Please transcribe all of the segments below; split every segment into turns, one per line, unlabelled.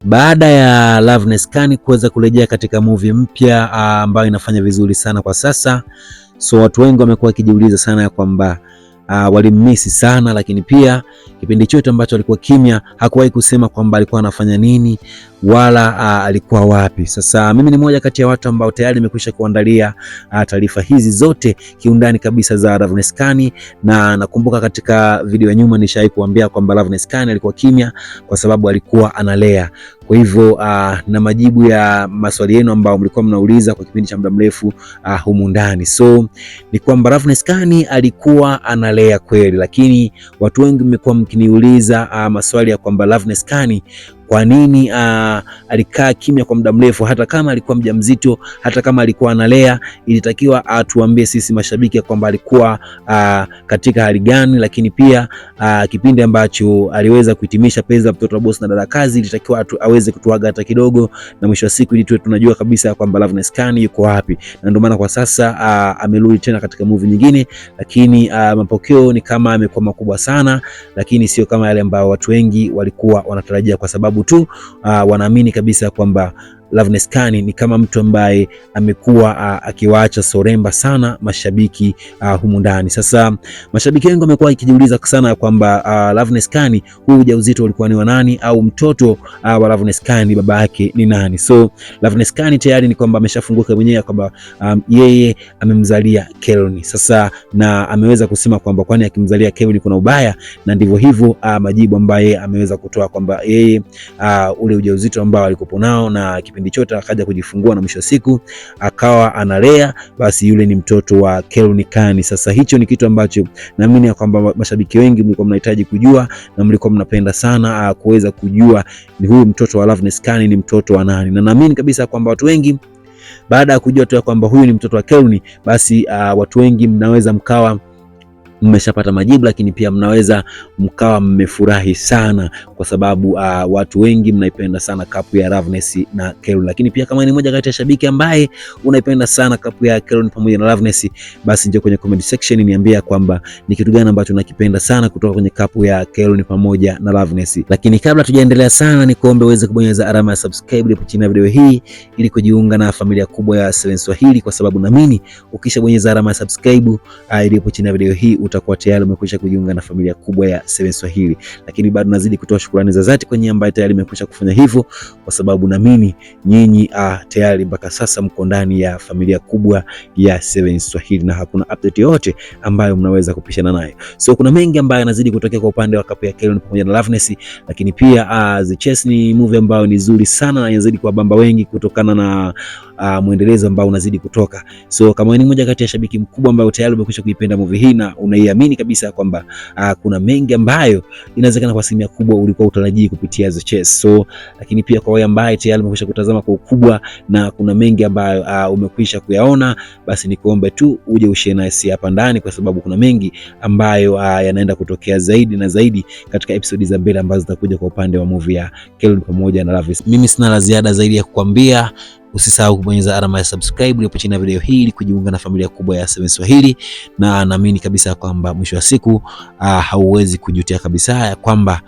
Baada ya Loveness Khan kuweza kurejea katika movie mpya ambayo inafanya vizuri sana kwa sasa, so watu wengi wamekuwa wakijiuliza sana ya kwamba walimmisi sana, lakini pia kipindi chote ambacho alikuwa kimya hakuwahi kusema kwamba alikuwa anafanya nini wala alikuwa wapi. Sasa mimi ni moja kati ya watu ambao tayari nimekwisha kuandalia taarifa hizi zote kiundani kabisa za Loveness Khan, na nakumbuka katika video ya nyuma nishawahi kuambia kwamba Loveness Khan alikuwa kimya kwa sababu alikuwa analea. Kwa hivyo na majibu ya maswali yenu ambao mlikuwa mnauliza kwa kipindi cha muda mrefu humu ndani, so ni kwamba Loveness Khan alikuwa analea kweli, lakini watu wengi mmekuwa mkiniuliza maswali ya kwamba Loveness Khan kwa nini alikaa kimya kwa muda mrefu, hata kama alikuwa mjamzito, hata kama alikuwa analea. Ilitakiwa atuambie sisi mashabiki ya kwamba alikuwa katika hali gani, lakini pia kipindi ambacho aliweza kuhitimisha penzi la mtoto wa boss na dada kazi, ilitakiwa aweze kutuaga hata kidogo, na mwisho wa siku ili tuwe tunajua kabisa ya kwamba Loveness Khan yuko wapi. Na ndio maana kwa sasa amerudi tena katika movie nyingine, lakini mapokeo ni kama amekuwa makubwa sana, lakini sio kama yale ambao watu wengi walikuwa wanatarajia, kwa sababu tu wanaamini kabisa kwamba Loveness Khan ni kama mtu ambaye amekuwa akiwaacha soremba sana mashabiki humu ndani. Sasa mashabiki wengi wamekuwa wakijiuliza sana kwamba Loveness Khan huu ujauzito ulikuwa ni wa nani, au mtoto wa Loveness Khan baba yake ni nani? So Loveness Khan tayari ni kwamba ameshafunguka mwenyewe kwamba yeye amemzalia Kelvin. Sasa na ameweza kusema kwamba kwani akimzalia Kelvin kuna ubaya, na ndivyo hivyo majibu ambaye ameweza kutoa kwamba yeye ule ujauzito ambao alikuwa nao na kipindi chote akaja kujifungua na mwisho wa siku akawa analea, basi yule ni mtoto wa Kelvin Khan. Sasa hicho ni kitu ambacho naamini ya kwamba mashabiki wengi mlikuwa mnahitaji kujua na mlikuwa mnapenda sana kuweza kujua ni huyu mtoto wa Loveness Khan ni mtoto wa nani, na naamini kabisa kwamba watu wengi baada ya kujua tu kwamba huyu ni mtoto wa Kelvin, basi watu wengi mnaweza mkawa mmeshapata majibu, lakini pia mnaweza mkawa mmefurahi sana kwa sababu watu wengi mnaipenda sana kapu ya Loveness na Kelvin. Lakini pia kama ni moja kati ya shabiki ambaye unaipenda sana kapu ya Kelvin pamoja na Loveness, basi njoo kwenye comment section niambia kwamba ni kitu gani ambacho unakipenda sana kutoka kwenye kapu ya Kelvin pamoja na Loveness. Lakini kabla tujaendelea sana, ni kuombe uweze kubonyeza alama ya subscribe hapo chini ya video hii ili kujiunga na familia kubwa ya 7 Swahili, kwa sababu naamini ukishabonyeza alama ya subscribe ilipo chini ya video hii utakuwa tayari umekwisha kujiunga na familia kubwa ya 7 Swahili. Lakini bado nazidi kutoa shukrani za dhati kwa nyinyi ambao tayari mmekwisha kufanya hivyo, kwa sababu naamini nyinyi tayari mpaka sasa mko ndani ya familia kubwa ya 7 Swahili na hakuna update yote ambayo mnaweza kupishana nayo. So kuna mengi ambayo yanazidi kutokea kwa upande wa kapu ya Kelvin pamoja na Loveness, lakini pia The Chase ni movie ambayo ni nzuri sana na inazidi kuwabamba wengi kutokana na muendelezo ambao unazidi kutoka. So kama ni mmoja kati ya shabiki mkubwa ambao tayari umekwisha kuipenda movie hii na unaiamini kabisa kwamba kuna mengi ambayo inawezekana kwa asilimia kubwa ulikuwa utarajii kupitia The Chase. So lakini pia kwa wale ambao tayari umekwisha kutazama kwa ukubwa na kuna mengi ambayo umekwisha kuyaona, basi nikuombe tu uje ushare nasi hapa ndani, kwa sababu kuna mengi ambayo yanaenda kutokea zaidi na zaidi katika episode za mbele ambazo zitakuja kwa upande wa movie ya Kelvin pamoja na Loveness. Mimi sina la ziada zaidi ya kukwambia usisahau kubonyeza alama ya subscribe hapo chini ya video hii ili kujiunga na familia kubwa ya 7 Swahili, na naamini kabisa kwamba mwisho wa siku hauwezi kujutia kabisa ya kwamba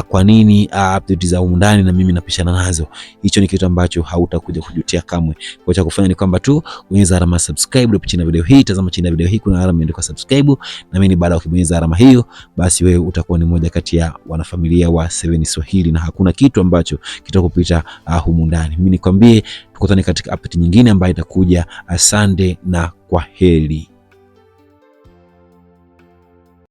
kwa nini update za humu ndani na mimi napishana nazo. Hicho ni kitu ambacho hautakuja kujutia kamwe. Kwa cha kufanya ni kwamba tu bonyeza alama ya subscribe hapo chini ya video hii. Tazama chini ya video hii kuna alama imeandikwa subscribe, na mimi baada ya kubonyeza alama hiyo, basi wewe utakuwa ni mmoja kati ya wanafamilia wa 7 Swahili na hakuna kitu ambacho kitakupita humu ndani. Mimi nikwambie tukutane katika update nyingine ambayo itakuja. Asante na kwaheri.